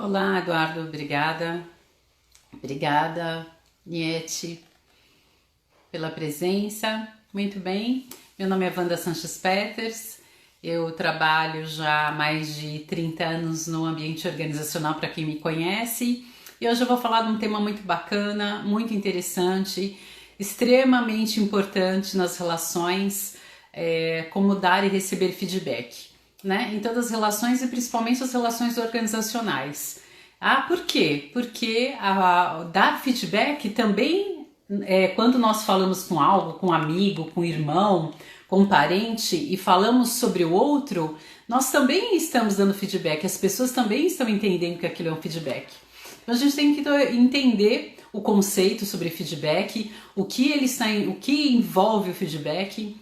Olá, Eduardo, obrigada. Obrigada, Niete, pela presença. Muito bem, meu nome é Wanda Sanches Peters, eu trabalho já há mais de 30 anos no ambiente organizacional, para quem me conhece, e hoje eu vou falar de um tema muito bacana, muito interessante, extremamente importante nas relações, como dar e receber feedback, né? Em todas as relações e principalmente as relações organizacionais. Ah, por quê? Porque dar feedback também, quando nós falamos com algo, com um amigo, com um irmão, com um parente e falamos sobre o outro, nós também estamos dando feedback, as pessoas também estão entendendo que aquilo é um feedback. Então a gente tem que entender o conceito sobre feedback, o que envolve o feedback,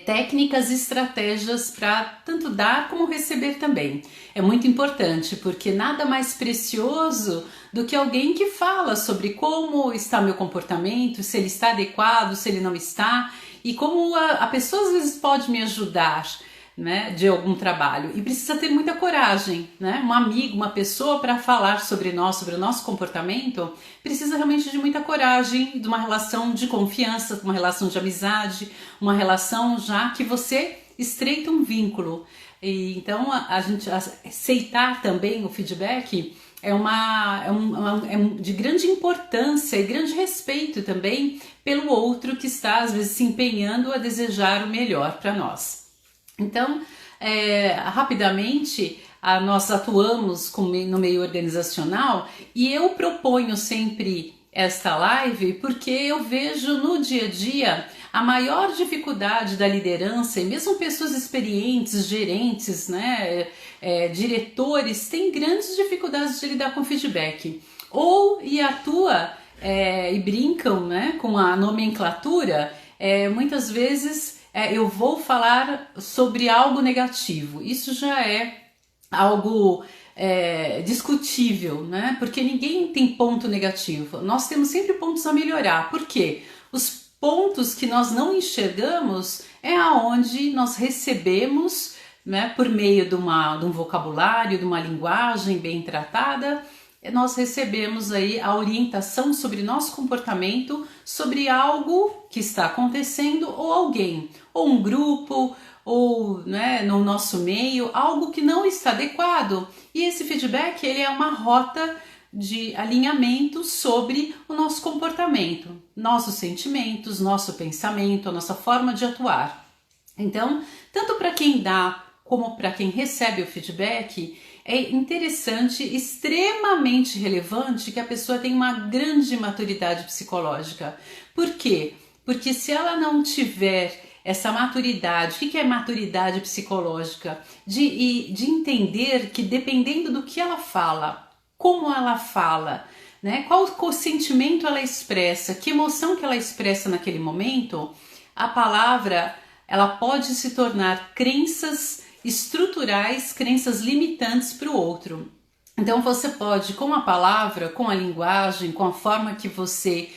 técnicas e estratégias para tanto dar como receber também. É muito importante porque nada mais precioso do que alguém que fala sobre como está meu comportamento, se ele está adequado, se ele não está, e como a pessoa às vezes pode me ajudar, né, de algum trabalho, e precisa ter muita coragem, né? Um amigo, uma pessoa para falar sobre nós, sobre o nosso comportamento, precisa realmente de muita coragem, de uma relação de confiança, uma relação de amizade, uma relação já que você estreita um vínculo. E então a gente aceitar também o feedback é de grande importância e grande respeito também pelo outro que está às vezes se empenhando a desejar o melhor para nós. Então, rapidamente, nós atuamos no meio organizacional e eu proponho sempre esta live porque eu vejo no dia a dia a maior dificuldade da liderança, e mesmo pessoas experientes, gerentes, né, diretores, têm grandes dificuldades de lidar com feedback. E atua e brincam, né, com a nomenclatura, muitas vezes eu vou falar sobre algo negativo. Isso já é algo discutível, né? Porque ninguém tem ponto negativo. Nós temos sempre pontos a melhorar. Por quê? Os pontos que nós não enxergamos é aonde nós recebemos, né, por meio de um vocabulário, de uma linguagem bem tratada, nós recebemos aí a orientação sobre nosso comportamento, sobre algo que está acontecendo ou alguém, ou um grupo, ou, né, no nosso meio, algo que não está adequado. E esse feedback ele é uma rota de alinhamento sobre o nosso comportamento, nossos sentimentos, nosso pensamento, a nossa forma de atuar. Então, tanto para quem dá como para quem recebe o feedback, é interessante, extremamente relevante que a pessoa tenha uma grande maturidade psicológica. Por quê? Porque se ela não tiver essa maturidade, o que é maturidade psicológica? De entender que dependendo do que ela fala, como ela fala, né, qual sentimento ela expressa, que emoção que ela expressa naquele momento, a palavra ela pode se tornar crenças estruturais, crenças limitantes para o outro. Então você pode, com a palavra, com a linguagem, com a forma que você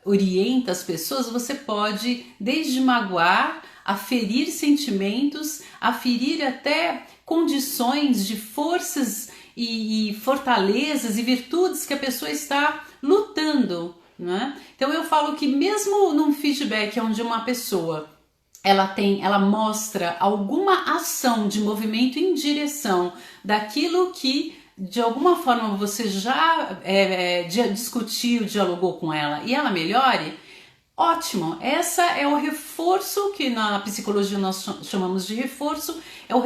orienta as pessoas, você pode desde magoar, a ferir sentimentos, a ferir até condições de forças e fortalezas e virtudes que a pessoa está lutando, né? Então eu falo que mesmo num feedback onde uma pessoa ela mostra alguma ação de movimento em direção daquilo que de alguma forma você já discutiu, dialogou com ela e ela melhore, ótimo. Essa é o reforço que na psicologia nós chamamos de reforço, é o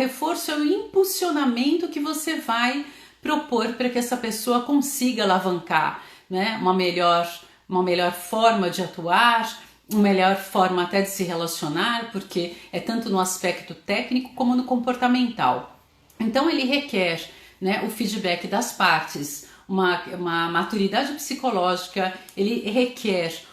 impulsionamento que você vai propor para que essa pessoa consiga alavancar, né, uma melhor forma de atuar, uma melhor forma até de se relacionar, porque é tanto no aspecto técnico como no comportamental. Então ele requer, né, o feedback das partes, uma maturidade psicológica, ele requer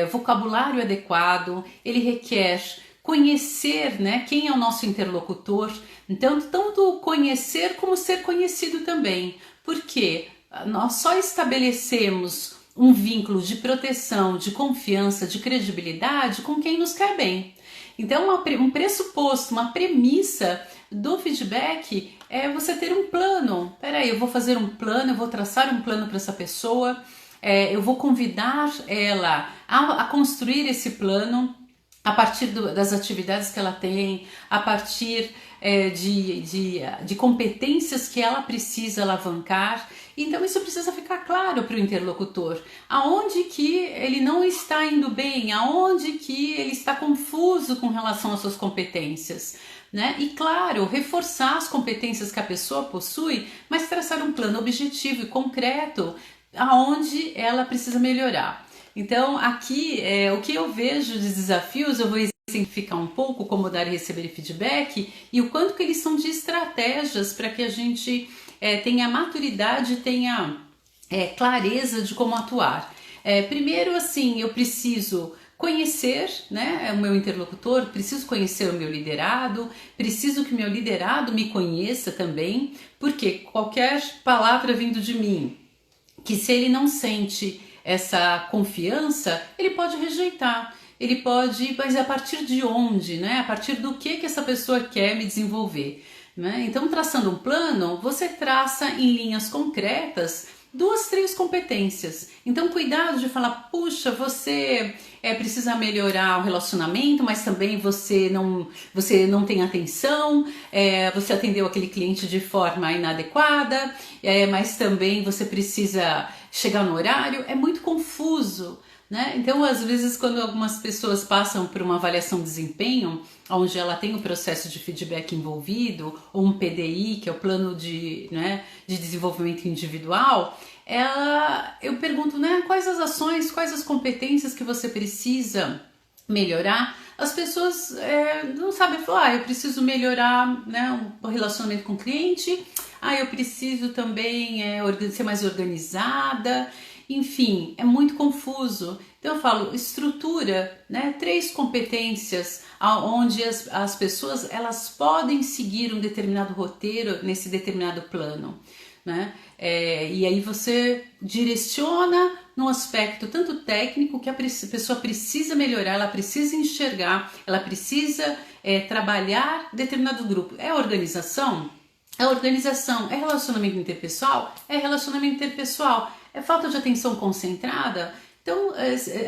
vocabulário adequado, ele requer conhecer, né, quem é o nosso interlocutor, então tanto conhecer como ser conhecido também, porque nós só estabelecemos um vínculo de proteção, de confiança, de credibilidade com quem nos quer bem. Então um pressuposto, uma premissa do feedback é você ter um plano. Peraí, eu vou fazer um plano, eu vou traçar um plano para essa pessoa, eu vou convidar ela a construir esse plano a partir das atividades que ela tem, a partir de competências que ela precisa alavancar. Então isso precisa ficar claro para o interlocutor, aonde que ele não está indo bem, aonde que ele está confuso com relação às suas competências, né? E claro, reforçar as competências que a pessoa possui, mas traçar um plano objetivo e concreto aonde ela precisa melhorar. Então aqui o que eu vejo de desafios, eu vou exemplificar um pouco como dar e receber feedback e o quanto que eles são de estratégias para que a gente tenha maturidade, tenha clareza de como atuar. Primeiro, assim, eu preciso conhecer, né, o meu interlocutor, preciso conhecer o meu liderado, preciso que o meu liderado me conheça também, porque qualquer palavra vindo de mim, que se ele não sente essa confiança, ele pode rejeitar. Ele pode, mas a partir de onde, né? A partir do que essa pessoa quer me desenvolver, né? Então, traçando um plano, você traça em linhas concretas 2, 3 competências. Então, cuidado de falar, puxa, você precisa melhorar o relacionamento, mas também você não tem atenção, você atendeu aquele cliente de forma inadequada, mas também você precisa chegar no horário. É muito confuso, né? Então, às vezes, quando algumas pessoas passam por uma avaliação de desempenho, onde ela tem o processo de feedback envolvido, ou um PDI, que é o plano de desenvolvimento individual, eu pergunto, né, quais as ações, quais as competências que você precisa melhorar. As pessoas não sabem falar, eu preciso melhorar, né, o relacionamento com o cliente, eu preciso também ser mais organizada. Enfim, é muito confuso. Então eu falo, estrutura, né, 3 competências onde as pessoas elas podem seguir um determinado roteiro nesse determinado plano, né? E aí você direciona no aspecto tanto técnico que a pessoa precisa melhorar, ela precisa enxergar, ela precisa trabalhar determinado grupo. É organização? É organização. É relacionamento interpessoal? É relacionamento interpessoal. É falta de atenção concentrada? Então,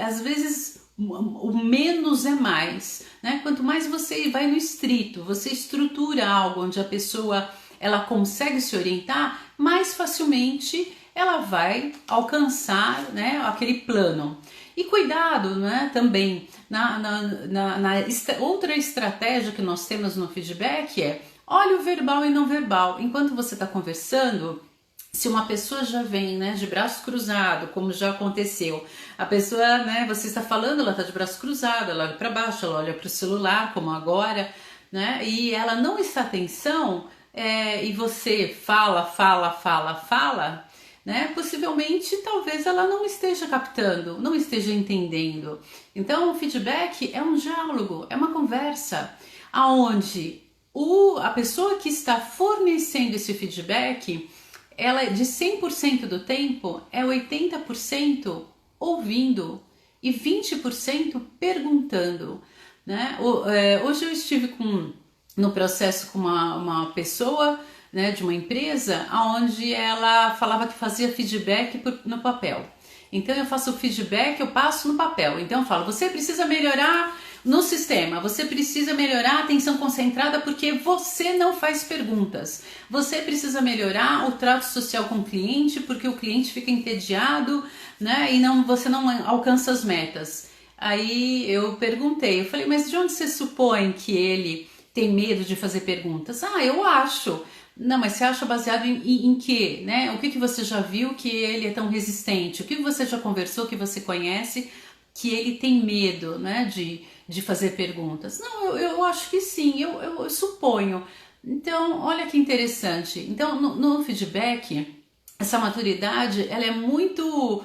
às vezes, o menos é mais, né? Quanto mais você vai no estrito, você estrutura algo onde a pessoa ela consegue se orientar, mais facilmente ela vai alcançar, né, aquele plano. E cuidado, né, também, outra estratégia que nós temos no feedback olha o verbal e não verbal. Enquanto você está conversando, se uma pessoa já vem, né, de braço cruzado, como já aconteceu, a pessoa, né, você está falando, ela está de braço cruzado, ela olha para baixo, ela olha para o celular, como agora, né, e ela não está atenção, e você fala, né, possivelmente, talvez ela não esteja captando, não esteja entendendo. Então, o feedback é um diálogo, é uma conversa, aonde a pessoa que está fornecendo esse feedback, ela de 100% do tempo é 80% ouvindo e 20% perguntando, né? Hoje eu estive no processo com uma pessoa, né, de uma empresa, onde ela falava que fazia feedback no papel. Então eu faço o feedback, eu passo no papel. Então eu falo, você precisa melhorar no sistema, você precisa melhorar a atenção concentrada porque você não faz perguntas. Você precisa melhorar o trato social com o cliente porque o cliente fica entediado, né, e você não alcança as metas. Aí eu perguntei, eu falei, mas de onde você supõe que ele tem medo de fazer perguntas? Eu acho. Não, mas você acha baseado em quê, né? O que você já viu que ele é tão resistente? O que você já conversou, que você conhece, que ele tem medo, né, de fazer perguntas? Não, eu acho que sim, eu suponho. Então, olha que interessante. Então, no feedback, essa maturidade, ela é muito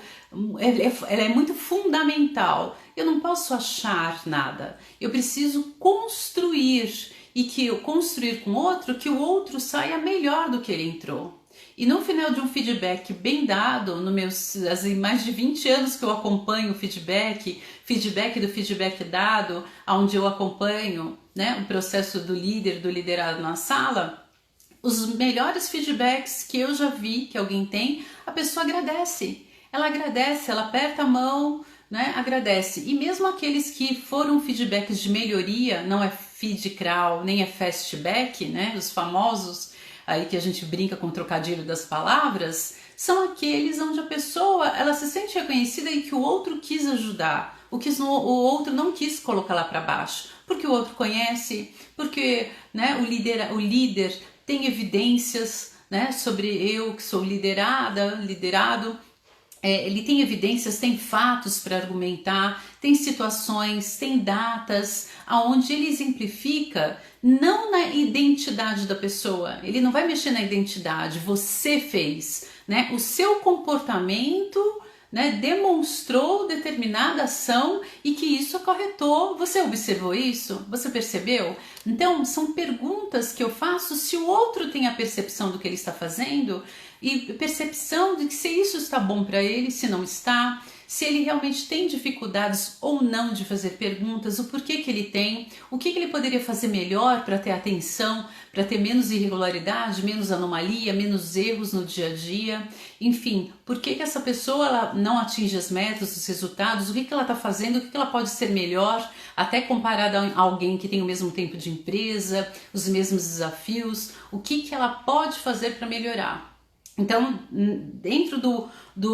fundamental. Eu não posso achar nada. Eu preciso construir e que eu construir com outro, que o outro saia melhor do que ele entrou. E no final de um feedback bem dado, mais de 20 anos que eu acompanho o feedback do feedback dado, onde eu acompanho né, o processo do líder, do liderado na sala, os melhores feedbacks que eu já vi que alguém tem, a pessoa agradece. Ela agradece, ela aperta a mão, né, agradece. E mesmo aqueles que foram feedbacks de melhoria, não é feed crawl, nem é fastback, né, os famosos aí que a gente brinca com o trocadilho das palavras, são aqueles onde a pessoa ela se sente reconhecida e que o outro quis ajudar, o outro não quis colocar lá para baixo, porque o outro conhece, porque, né, o líder tem evidências, né, sobre eu que sou liderado, ele tem evidências, tem fatos para argumentar, tem situações, tem datas, aonde ele exemplifica não na identidade da pessoa, ele não vai mexer na identidade, você fez, né? O seu comportamento, né, demonstrou determinada ação e que isso acarretou. Você observou isso? Você percebeu? Então, são perguntas que eu faço se o outro tem a percepção do que ele está fazendo e percepção de que se isso está bom para ele, se não está, se ele realmente tem dificuldades ou não de fazer perguntas, o porquê que ele tem, o que ele poderia fazer melhor para ter atenção, para ter menos irregularidade, menos anomalia, menos erros no dia a dia, enfim, por que essa pessoa ela não atinge as metas, os resultados, o que ela está fazendo, o que ela pode ser melhor, até comparada a alguém que tem o mesmo tempo de empresa, os mesmos desafios, o que ela pode fazer para melhorar. Então, dentro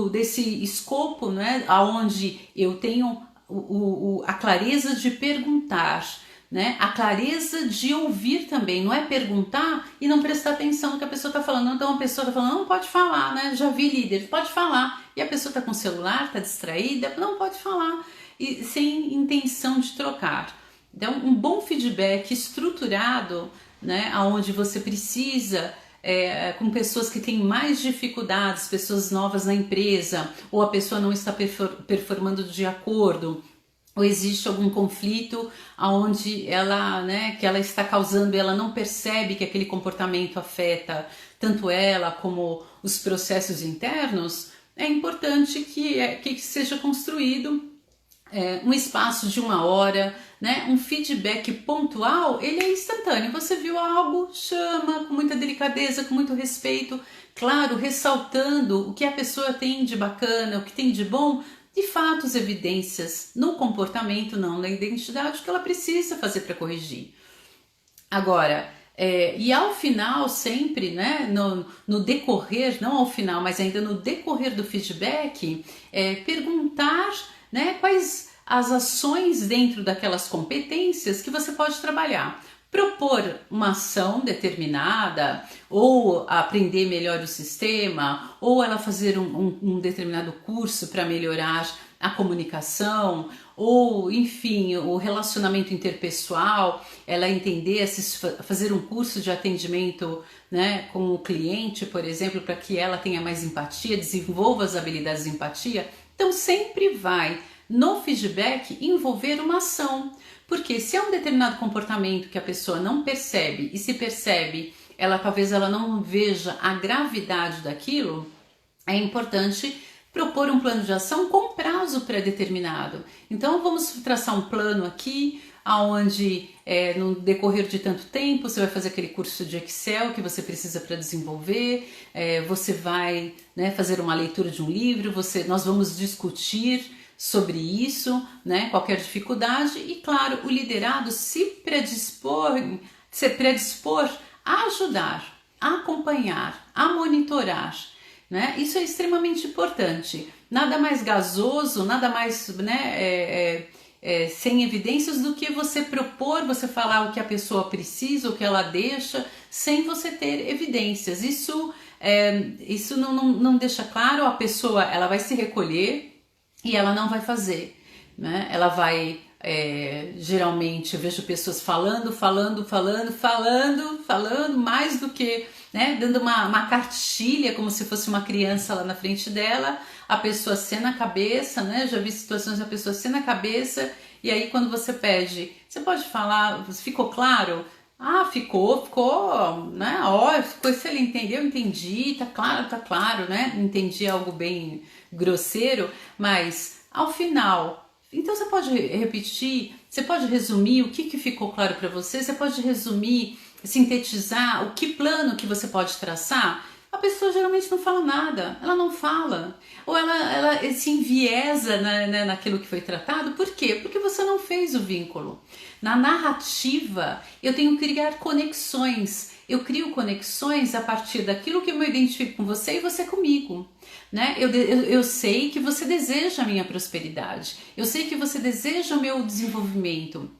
desse escopo, né, onde eu tenho a clareza de perguntar, né, a clareza de ouvir também, não é perguntar e não prestar atenção no que a pessoa está falando. Então a pessoa está falando, não pode falar, né? Já vi líder, pode falar. E a pessoa está com o celular, está distraída, não pode falar, e sem intenção de trocar. Então, um bom feedback estruturado, né, onde você precisa com pessoas que têm mais dificuldades, pessoas novas na empresa, ou a pessoa não está performando de acordo, ou existe algum conflito onde ela, né, que ela está causando e ela não percebe que aquele comportamento afeta tanto ela como os processos internos, é importante que seja construído um espaço de 1 hora, né? Um feedback pontual, ele é instantâneo. Você viu algo, chama com muita delicadeza, com muito respeito, claro, ressaltando o que a pessoa tem de bacana, o que tem de bom, de fatos, evidências no comportamento, não na identidade, que ela precisa fazer para corrigir. Agora, e ao final sempre, né, no decorrer, não ao final, mas ainda no decorrer do feedback, perguntar, né, quais as ações dentro daquelas competências que você pode trabalhar. Propor uma ação determinada, ou aprender melhor o sistema, ou ela fazer um determinado curso para melhorar a comunicação, ou enfim, o relacionamento interpessoal, ela entender, fazer um curso de atendimento, né, com o cliente, por exemplo, para que ela tenha mais empatia, desenvolva as habilidades de empatia. Então sempre vai no feedback envolver uma ação, porque se é um determinado comportamento que a pessoa não percebe, e se percebe, talvez ela não veja a gravidade daquilo, é importante propor um plano de ação com prazo pré-determinado. Então vamos traçar um plano aqui, onde no decorrer de tanto tempo você vai fazer aquele curso de Excel que você precisa para desenvolver, você vai, né, fazer uma leitura de um livro, nós vamos discutir sobre isso, né, qualquer dificuldade, e claro, o liderado se predispor a ajudar, a acompanhar, a monitorar, né? Isso é extremamente importante. Nada mais gasoso, nada mais, né, sem evidências do que você propor, você falar o que a pessoa precisa, o que ela deixa, sem você ter evidências. Isso não deixa claro, a pessoa ela vai se recolher e ela não vai fazer, né? Ela vai, geralmente eu vejo pessoas falando, mais do que, né, dando uma cartilha como se fosse uma criança lá na frente dela, a pessoa acena a cabeça, né? Já vi situações da pessoa acena a cabeça, e aí quando você pede, você pode falar, ficou claro? Ah, ficou, né? Ó, ficou, se ele entendeu, entendi, tá claro, né? Entendi algo bem grosseiro, mas ao final Então você pode repetir, você pode resumir o que ficou claro para você, você pode resumir, sintetizar o que plano que você pode traçar. A pessoa geralmente não fala nada, ela não fala. Ou ela se enviesa naquilo que foi tratado. Por quê? Porque você não fez o vínculo. Na narrativa, eu tenho que criar conexões. Eu crio conexões a partir daquilo que eu me identifico com você e você comigo. Né? Eu sei que você deseja a minha prosperidade. Eu sei que você deseja o meu desenvolvimento.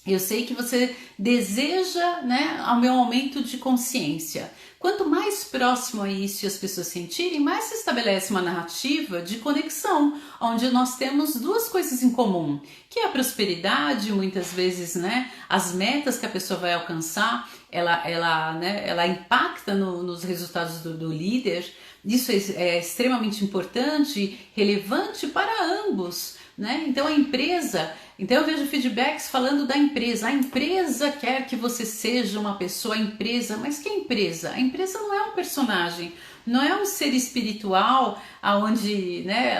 Eu sei que você deseja, né, o meu aumento de consciência. Quanto mais próximo a isso as pessoas sentirem, mais se estabelece uma narrativa de conexão, onde nós temos duas coisas em comum, que é a prosperidade, muitas vezes, né, as metas que a pessoa vai alcançar, ela impacta nos resultados do líder. Isso é extremamente importante, relevante para ambos. Né? Então a empresa, então eu vejo feedbacks falando da empresa. A empresa quer que você seja uma pessoa, a empresa, mas que empresa? A empresa não é um personagem, não é um ser espiritual, aonde, né,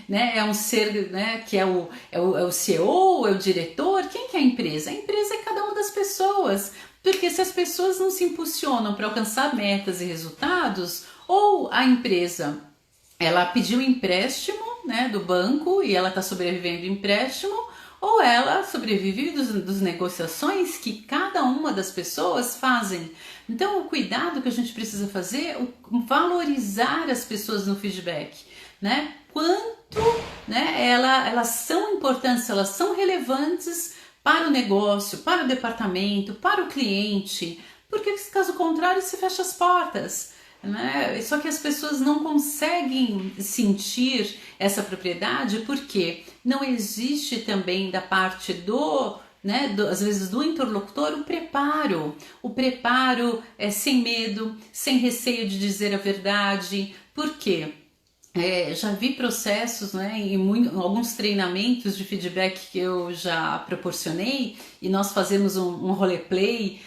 né, é um ser, né, que é o CEO, é o diretor. Quem que é a empresa? A empresa é cada uma das pessoas. Porque se as pessoas não se impulsionam para alcançar metas e resultados, ou a empresa ela pediu empréstimo, né, do banco e ela está sobrevivendo do empréstimo, ou ela sobrevive das negociações que cada uma das pessoas fazem. Então o cuidado que a gente precisa fazer é valorizar as pessoas no feedback, né? Quanto, né, elas são importantes, elas são relevantes para o negócio, para o departamento, para o cliente, porque caso contrário se fecha as portas. Né? Só que as pessoas não conseguem sentir essa propriedade porque não existe também da parte às vezes do interlocutor o preparo é sem medo, sem receio de dizer a verdade. Por quê? Já vi processos, né, em alguns treinamentos de feedback que eu já proporcionei e nós fazemos um roleplay,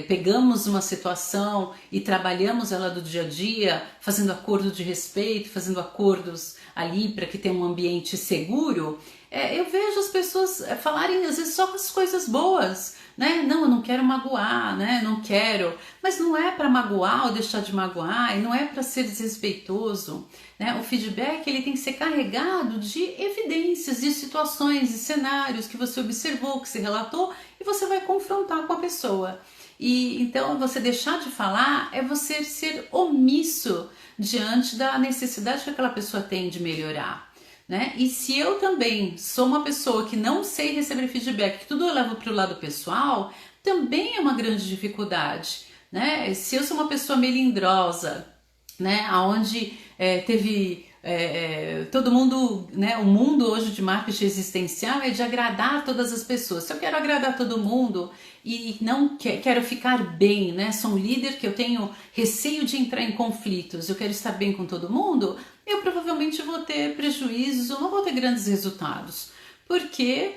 pegamos uma situação e trabalhamos ela do dia a dia, fazendo acordo de respeito, fazendo acordos ali para que tenha um ambiente seguro. Eu vejo as pessoas falarem às vezes só as coisas boas, né? Não, eu não quero magoar, né? Não quero, mas não é para magoar ou deixar de magoar, e não é para ser desrespeitoso, né? O feedback ele tem que ser carregado de evidências, de situações, de cenários que você observou, que você relatou e você vai confrontar com a pessoa. E então você deixar de falar é você ser omisso diante da necessidade que aquela pessoa tem de melhorar. Né? E se eu também sou uma pessoa que não sei receber feedback, que tudo eu levo para o lado pessoal, também é uma grande dificuldade. Né? Se eu sou uma pessoa melindrosa, né? Onde teve todo mundo, né? O mundo hoje de marketing existencial é de agradar todas as pessoas. Se eu quero agradar todo mundo e não quero ficar bem, né? Sou um líder que eu tenho receio de entrar em conflitos, eu quero estar bem com todo mundo, eu provavelmente vou ter prejuízos, eu não vou ter grandes resultados, porque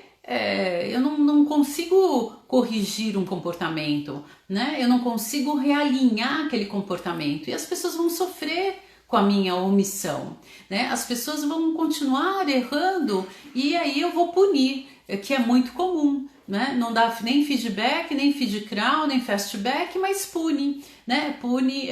eu não consigo corrigir um comportamento, né? Eu não consigo realinhar aquele comportamento e as pessoas vão sofrer com a minha omissão, né? As pessoas vão continuar errando e aí eu vou punir, que é muito comum, né? Não dá nem feedback, nem feedcrawl, nem fastback, mas pune, né? Pune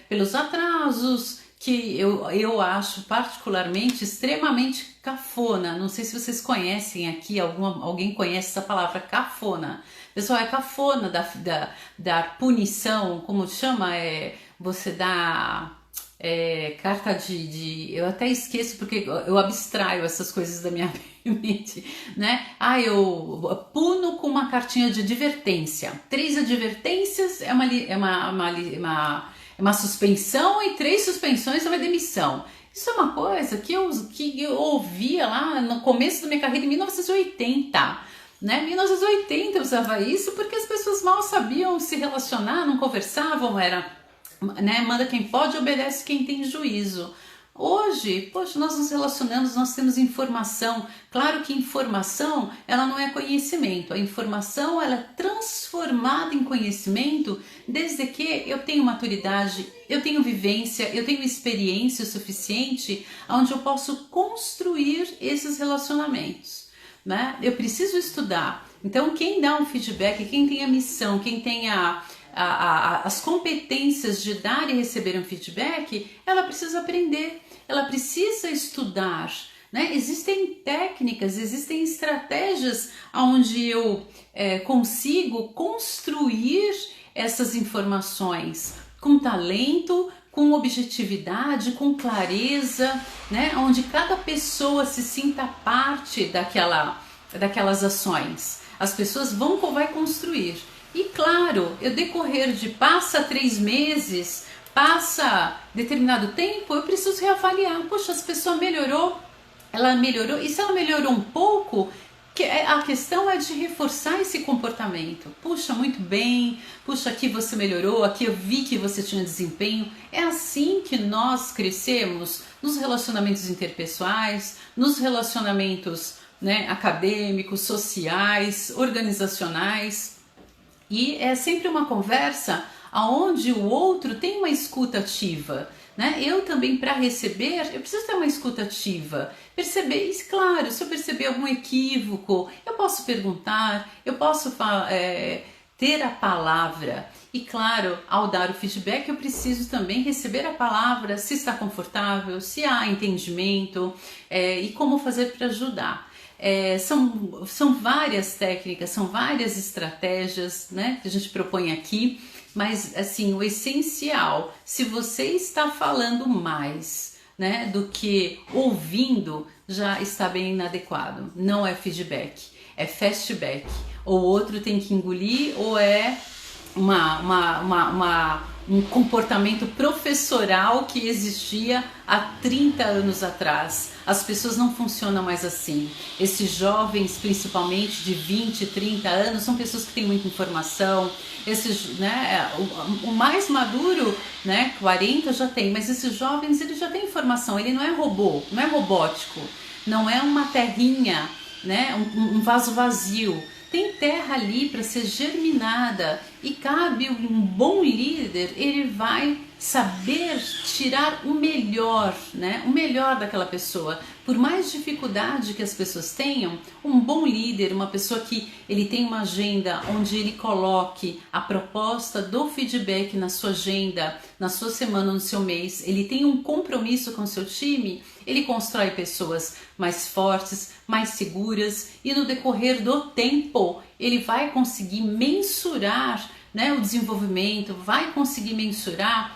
pelos atrasos, que eu acho particularmente extremamente cafona. Não sei se vocês conhecem aqui, alguém conhece essa palavra cafona. Pessoal, é cafona da punição, como chama? Você dá carta eu até esqueço porque eu abstraio essas coisas da minha mente, né? Eu puno com uma cartinha de advertência. 3 advertências é uma suspensão e 3 suspensões é uma demissão. Isso é uma coisa que eu ouvia lá no começo da minha carreira em 1980. Né? 1980 eu usava isso porque as pessoas mal sabiam se relacionar, não conversavam, era, né? Manda quem pode, obedece quem tem juízo. Hoje, poxa, nós nos relacionamos, nós temos informação. Claro que informação, ela não é conhecimento. A informação, ela é transformada em conhecimento desde que eu tenho maturidade, eu tenho vivência, eu tenho experiência o suficiente onde eu posso construir esses relacionamentos, né? Eu preciso estudar. Então, quem dá um feedback, quem tem a missão, quem tem as competências de dar e receber um feedback, ela precisa aprender, ela precisa estudar, né? Existem técnicas, existem estratégias onde eu consigo construir essas informações com talento, com objetividade, com clareza, né? Onde cada pessoa se sinta parte daquelas ações. As pessoas vai construir. E claro, eu decorrer de passa 3 meses, passa determinado tempo, eu preciso reavaliar. Poxa, essa pessoa melhorou, ela melhorou, e se ela melhorou um pouco, a questão é de reforçar esse comportamento. Puxa, muito bem, puxa, aqui você melhorou, aqui eu vi que você tinha desempenho. É assim que nós crescemos nos relacionamentos interpessoais, nos relacionamentos, né, acadêmicos, sociais, organizacionais. E é sempre uma conversa onde o outro tem uma escuta ativa, né? Eu também, para receber, eu preciso ter uma escuta ativa. Perceber isso, claro, se eu perceber algum equívoco, eu posso perguntar, eu posso ter a palavra. E claro, ao dar o feedback, eu preciso também receber a palavra, se está confortável, se há entendimento e como fazer para ajudar. São várias técnicas, são várias estratégias, né, que a gente propõe aqui, mas assim, o essencial, se você está falando mais, né, do que ouvindo, já está bem inadequado. Não é feedback, é fastback. Ou outro tem que engolir, ou é um comportamento professoral que existia há 30 anos atrás. As pessoas não funcionam mais assim. Esses jovens, principalmente de 20, 30 anos, são pessoas que têm muita informação. O mais maduro, né, 40 já tem, mas esses jovens, eles já têm informação. Ele não é robô, não é robótico, não é uma terrinha, né, um vaso vazio. Tem terra ali para ser germinada e cabe um bom líder, ele vai saber tirar o melhor, né? O melhor daquela pessoa. Por mais dificuldade que as pessoas tenham, um bom líder, uma pessoa que ele tem uma agenda onde ele coloque a proposta do feedback na sua agenda, na sua semana, no seu mês, ele tem um compromisso com o seu time, ele constrói pessoas mais fortes, mais seguras e no decorrer do tempo ele vai conseguir mensurar, né, o desenvolvimento, vai conseguir mensurar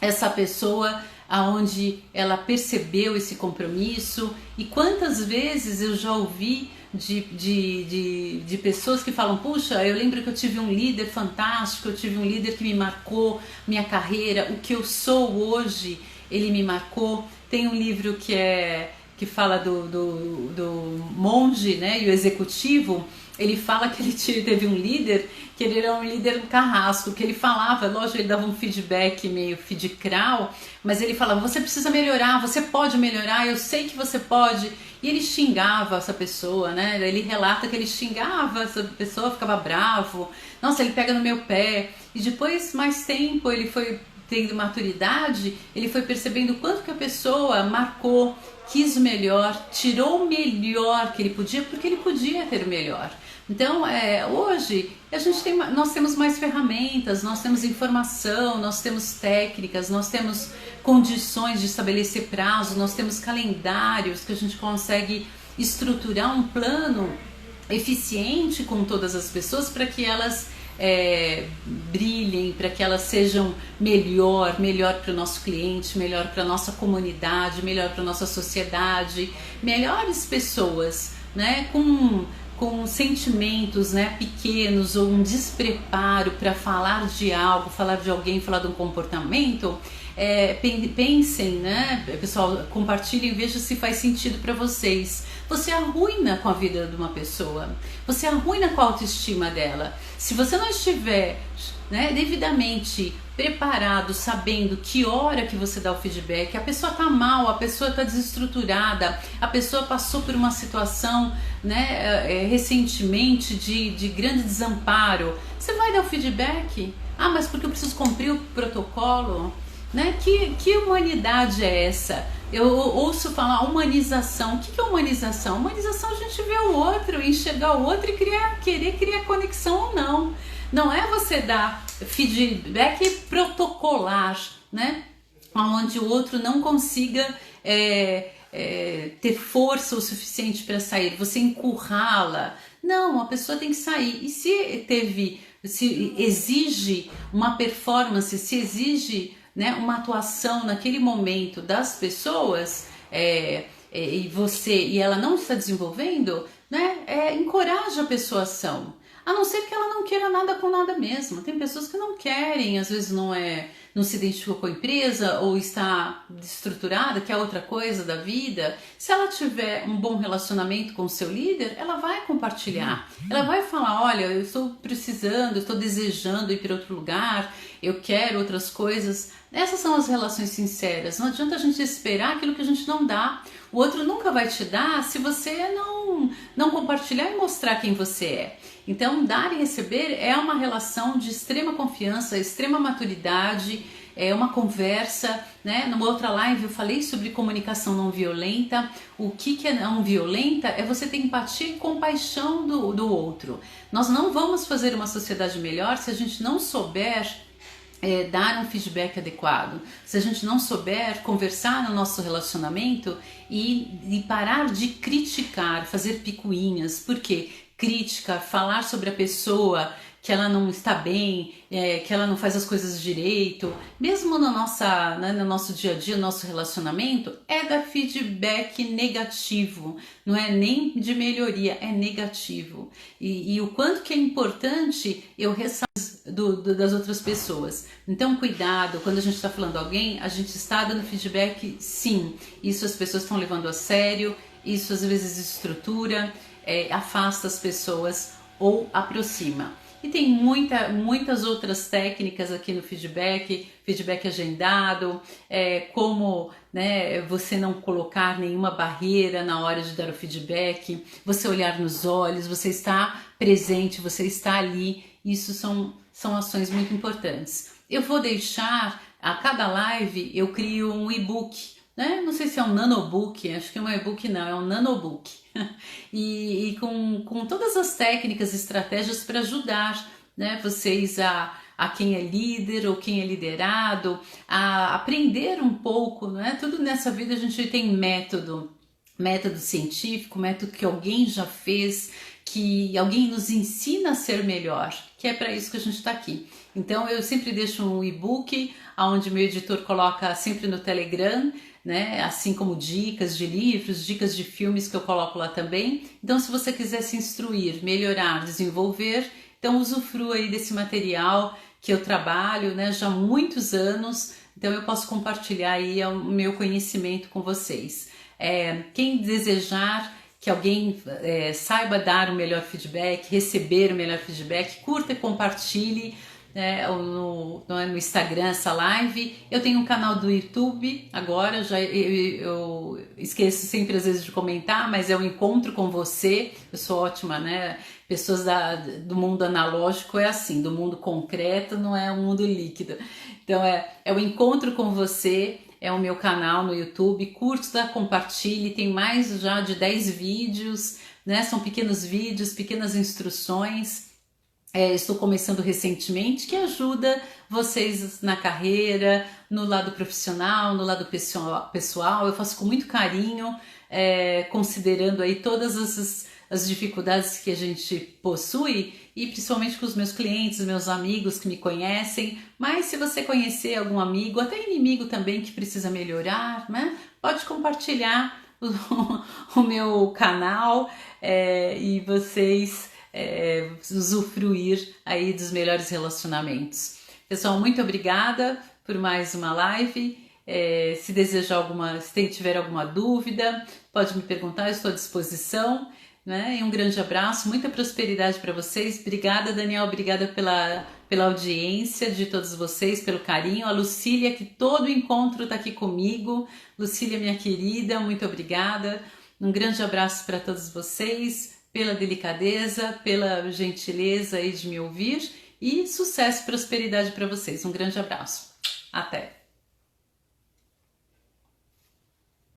essa pessoa aonde ela percebeu esse compromisso. E quantas vezes eu já ouvi de pessoas que falam, puxa, eu lembro que eu tive um líder fantástico, eu tive um líder que me marcou minha carreira, o que eu sou hoje, ele me marcou. Tem um livro que fala do monge, né, e o executivo. Ele fala que ele teve um líder, que ele era um líder carrasco, que ele falava, lógico, ele dava um feedback meio fidicral, mas ele falava, você precisa melhorar, você pode melhorar, eu sei que você pode. E ele xingava essa pessoa, né? Ele relata que ele xingava essa pessoa, ficava bravo, nossa, ele pega no meu pé. E depois, mais tempo, ele foi tendo maturidade, ele foi percebendo o quanto que a pessoa marcou, quis o melhor, tirou o melhor que ele podia, porque ele podia ter o melhor. Então, hoje, nós temos mais ferramentas, nós temos informação, nós temos técnicas, nós temos condições de estabelecer prazo, nós temos calendários que a gente consegue estruturar um plano eficiente com todas as pessoas para que elas brilhem, para que elas sejam melhor para o nosso cliente, melhor para a nossa comunidade, melhor para a nossa sociedade, melhores pessoas, né, com sentimentos, né, pequenos ou um despreparo para falar de algo, falar de alguém, falar de um comportamento, pensem, né, pessoal, compartilhem, vejam se faz sentido para vocês. Você arruina com a vida de uma pessoa, você arruina com a autoestima dela. Se você não estiver, né, devidamente preparado, sabendo que hora que você dá o feedback, a pessoa tá mal, a pessoa tá desestruturada, a pessoa passou por uma situação, né, recentemente de grande desamparo, você vai dar o feedback? Ah, mas porque eu preciso cumprir o protocolo? Né? Que humanidade é essa? Eu ouço falar humanização. O que é humanização? Humanização é a gente ver o outro, enxergar o outro e querer criar conexão ou não. Não é você dar feedback protocolar, né? Onde o outro não consiga ter força o suficiente para sair, você encurrala. Não, a pessoa tem que sair. E se exige uma performance, se exige, né, uma atuação naquele momento das pessoas, e ela não está desenvolvendo, né, encoraja a pessoa a ação. A não ser que ela não queira nada com nada mesmo. Tem pessoas que não querem, às vezes não se identificou com a empresa ou está desestruturada, que é outra coisa da vida. Se ela tiver um bom relacionamento com o seu líder, ela vai compartilhar. Ela vai falar, olha, eu estou precisando, eu estou desejando ir para outro lugar, eu quero outras coisas. Essas são as relações sinceras. Não adianta a gente esperar aquilo que a gente não dá. O outro nunca vai te dar se você não compartilhar e mostrar quem você é. Então, dar e receber é uma relação de extrema confiança, extrema maturidade, é uma conversa, né? Numa outra live eu falei sobre comunicação não violenta. O que é não violenta? É você ter empatia e compaixão do outro. Nós não vamos fazer uma sociedade melhor se a gente não souber dar um feedback adequado, se a gente não souber conversar no nosso relacionamento e parar de criticar, fazer picuinhas, porque crítica, falar sobre a pessoa que ela não está bem, que ela não faz as coisas direito, mesmo no nosso dia a dia, no nosso relacionamento, é dar feedback negativo, não é nem de melhoria, é negativo. E o quanto que é importante eu ressaltar das outras pessoas. Então, cuidado, quando a gente está falando alguém, a gente está dando feedback, sim, isso as pessoas estão levando a sério, isso às vezes estrutura, afasta as pessoas ou aproxima. E tem muitas outras técnicas aqui no feedback agendado, como, né, você não colocar nenhuma barreira na hora de dar o feedback, você olhar nos olhos, você está presente, você está ali, isso são ações muito importantes. Eu vou deixar, a cada live eu crio um e-book, né? Não sei se é um nanobook, acho que não é um e-book não, é um nanobook. e com todas as técnicas, estratégias para ajudar, né, vocês a quem é líder ou quem é liderado, a aprender um pouco, né? Tudo nessa vida a gente tem método científico, método que alguém já fez, que alguém nos ensina a ser melhor, que é para isso que a gente está aqui. Então eu sempre deixo um e-book, onde meu editor coloca sempre no Telegram, né? Assim como dicas de livros, dicas de filmes que eu coloco lá também. Então, se você quiser se instruir, melhorar, desenvolver, então usufrua aí desse material que eu trabalho, né, já há muitos anos. Então eu posso compartilhar aí o meu conhecimento com vocês. Quem desejar que alguém saiba dar o melhor feedback, receber o melhor feedback, curta e compartilhe, no Instagram essa live. Eu tenho um canal do YouTube agora, eu esqueço sempre às vezes de comentar, mas é um encontro com você. Eu sou ótima, né? Pessoas do mundo analógico é assim, do mundo concreto não é um mundo líquido. Então é o encontro com você, é o meu canal no YouTube, curta, compartilhe, tem mais já de 10 vídeos, né? São pequenos vídeos, pequenas instruções. Estou começando recentemente, que ajuda vocês na carreira, no lado profissional, no lado pessoal. Eu faço com muito carinho, considerando aí todas as dificuldades que a gente possui, e principalmente com os meus clientes, meus amigos que me conhecem. Mas se você conhecer algum amigo, até inimigo também, que precisa melhorar, né, pode compartilhar o meu canal e vocês usufruir aí dos melhores relacionamentos. Pessoal, muito obrigada por mais uma live. Se desejar se tiver alguma dúvida, pode me perguntar, eu estou à disposição, né? E um grande abraço, muita prosperidade para vocês. Obrigada, Daniel, obrigada pela audiência de todos vocês, pelo carinho. A Lucília, que todo encontro está aqui comigo. Lucília, minha querida, muito obrigada. Um grande abraço para todos vocês, pela delicadeza, pela gentileza aí de me ouvir, e sucesso e prosperidade para vocês. Um grande abraço. Até!